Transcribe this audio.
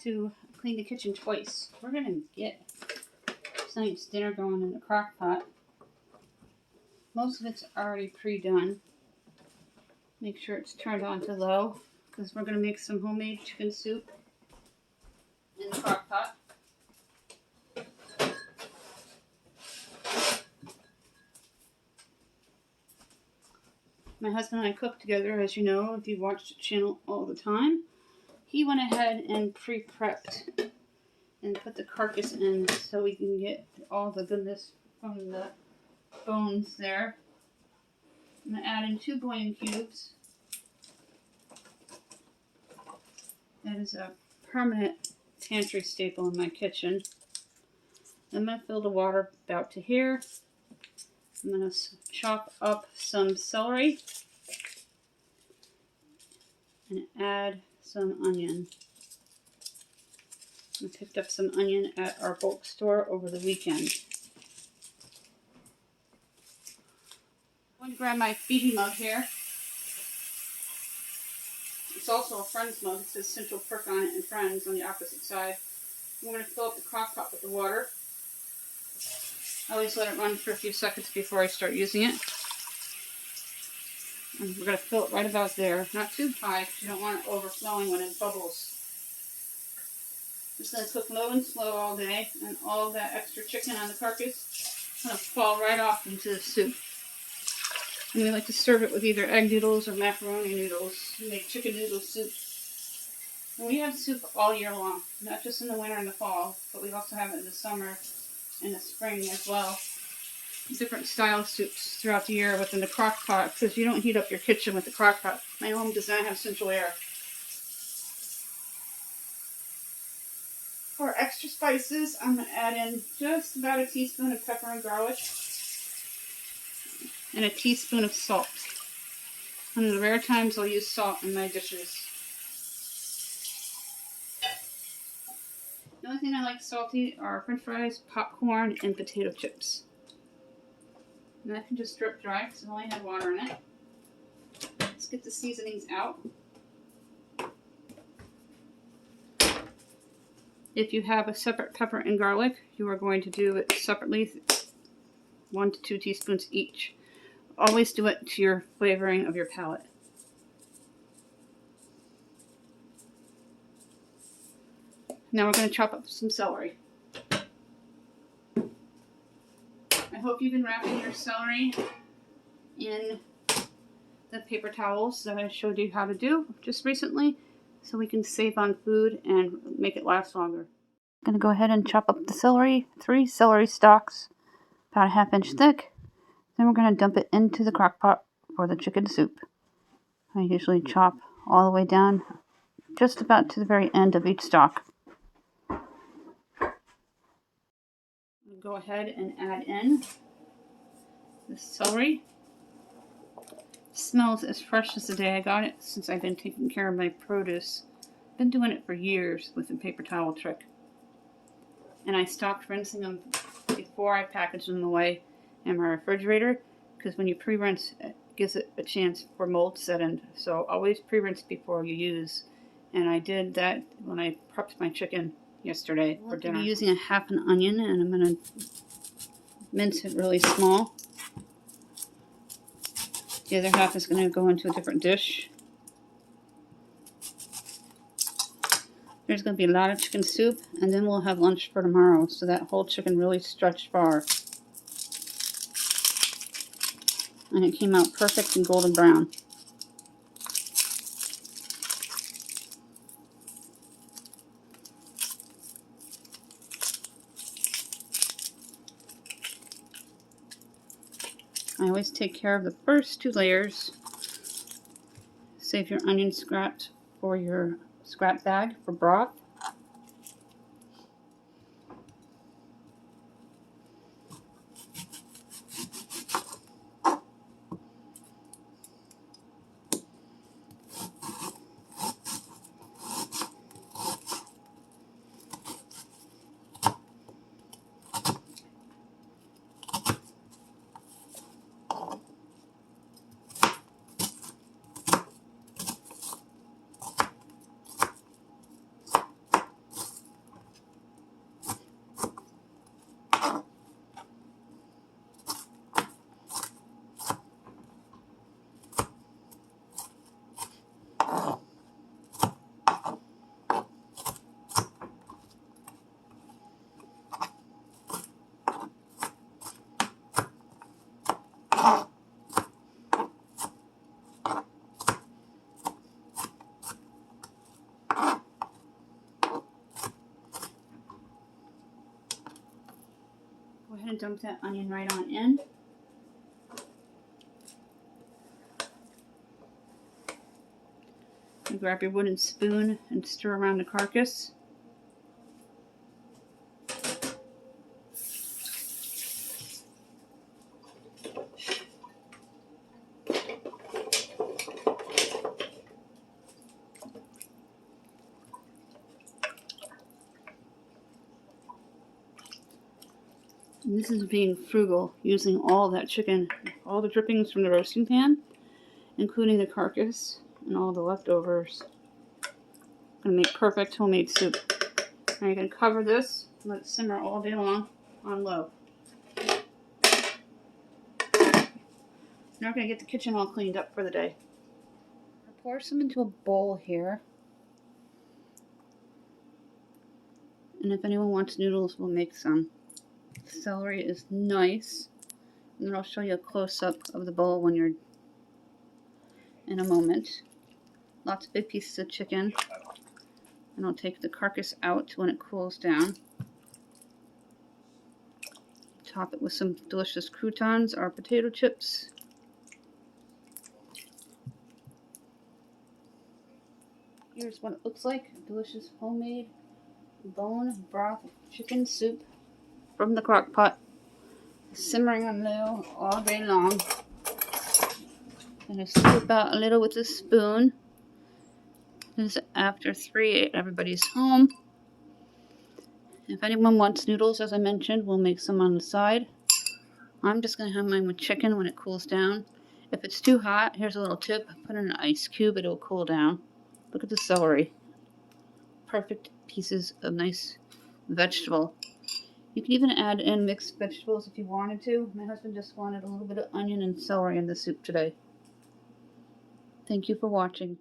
to clean the kitchen twice. We're going to get tonight's dinner going in the crock pot. Most of it's already pre-done. Make sure it's turned on to low because we're going to make some homemade chicken soup in the crock pot. My husband and I cook together, as you know, if you watch the channel all the time. He went ahead and pre-prepped and put the carcass in so we can get all the goodness from the bones there. I'm going to add in 2 bouillon cubes. That is a permanent pantry staple in my kitchen. I'm going to fill the water about to here. I'm going to chop up some celery and add some onion. I picked up some onion at our bulk store over the weekend. I'm going to grab my Fiji mug here. It's also a Friends mug. It says Central Perk on it and Friends on the opposite side. I'm going to fill up the crock pot with the water. I always let it run for a few seconds before I start using it. And we're going to fill it right about there. Not too high because you don't want it overflowing when it bubbles. Just going to cook low and slow all day, and all that extra chicken on the carcass is going to fall right off into the soup. And we like to serve it with either egg noodles or macaroni noodles. We make chicken noodle soup. And we have soup all year long, not just in the winter and the fall, but we also have it in the summer and the spring as well. Different style soups throughout the year within the crock pot, because you don't heat up your kitchen with the crock pot. My home does not have central air. For extra spices, I'm going to add in just about a teaspoon of pepper and garlic and a teaspoon of salt. One of the rare times I'll use salt in my dishes. The only thing I like salty are french fries, popcorn, and potato chips. And that can just drip dry because it only had water in it. Let's get the seasonings out. If you have a separate pepper and garlic, you are going to do it separately, 1 to 2 teaspoons each. Always do it to your flavoring of your palate. Now we're going to chop up some celery. I hope you've been wrapping your celery in the paper towels that I showed you how to do just recently, so we can save on food and make it last longer. I'm going to go ahead and chop up the celery, 3 celery stalks, about a ½ inch thick. Then we're going to dump it into the crock pot for the chicken soup. I usually chop all the way down just about to the very end of each stalk. Go ahead and add in the celery. It smells as fresh as the day I got it since I've been taking care of my produce. I've been doing it for years with the paper towel trick. And I stopped rinsing them before I packaged them away in my refrigerator, because when you pre-rinse, it gives it a chance for mold to set in. So always pre-rinse before you use. And I did that when I prepped my chicken yesterday for dinner. I'm using a ½ an onion, and I'm going to mince it really small. The other half is going to go into a different dish. There's going to be a lot of chicken soup, and then we'll have lunch for tomorrow, so that whole chicken really stretched far. And it came out perfect and golden brown. I always take care of the first 2 layers. Save your onion scraps for your scrap bag for broth. Go ahead and dump that onion right on in. And grab your wooden spoon and stir around the carcass. And this is being frugal, using all that chicken, all the drippings from the roasting pan, including the carcass and all the leftovers. Gonna make perfect homemade soup. Now you can cover this and let it simmer all day long on low. Now we're gonna get the kitchen all cleaned up for the day. I'll pour some into a bowl here. And if anyone wants noodles, we'll make some. Celery is nice. And then I'll show you a close-up of the bowl when you're in a moment. Lots of big pieces of chicken. And I'll take the carcass out when it cools down. Top it with some delicious croutons or potato chips. Here's what it looks like. Delicious homemade bone broth chicken soup from the crock pot. Simmering on low all day long. Gonna scoop out a little with a spoon. This is after 3, everybody's home. If anyone wants noodles, as I mentioned, we'll make some on the side. I'm just gonna have mine with chicken when it cools down. If it's too hot, here's a little tip. Put in an ice cube, it'll cool down. Look at the celery. Perfect pieces of nice vegetable. You can even add in mixed vegetables if you wanted to. My husband just wanted a little bit of onion and celery in the soup today. Thank you for watching.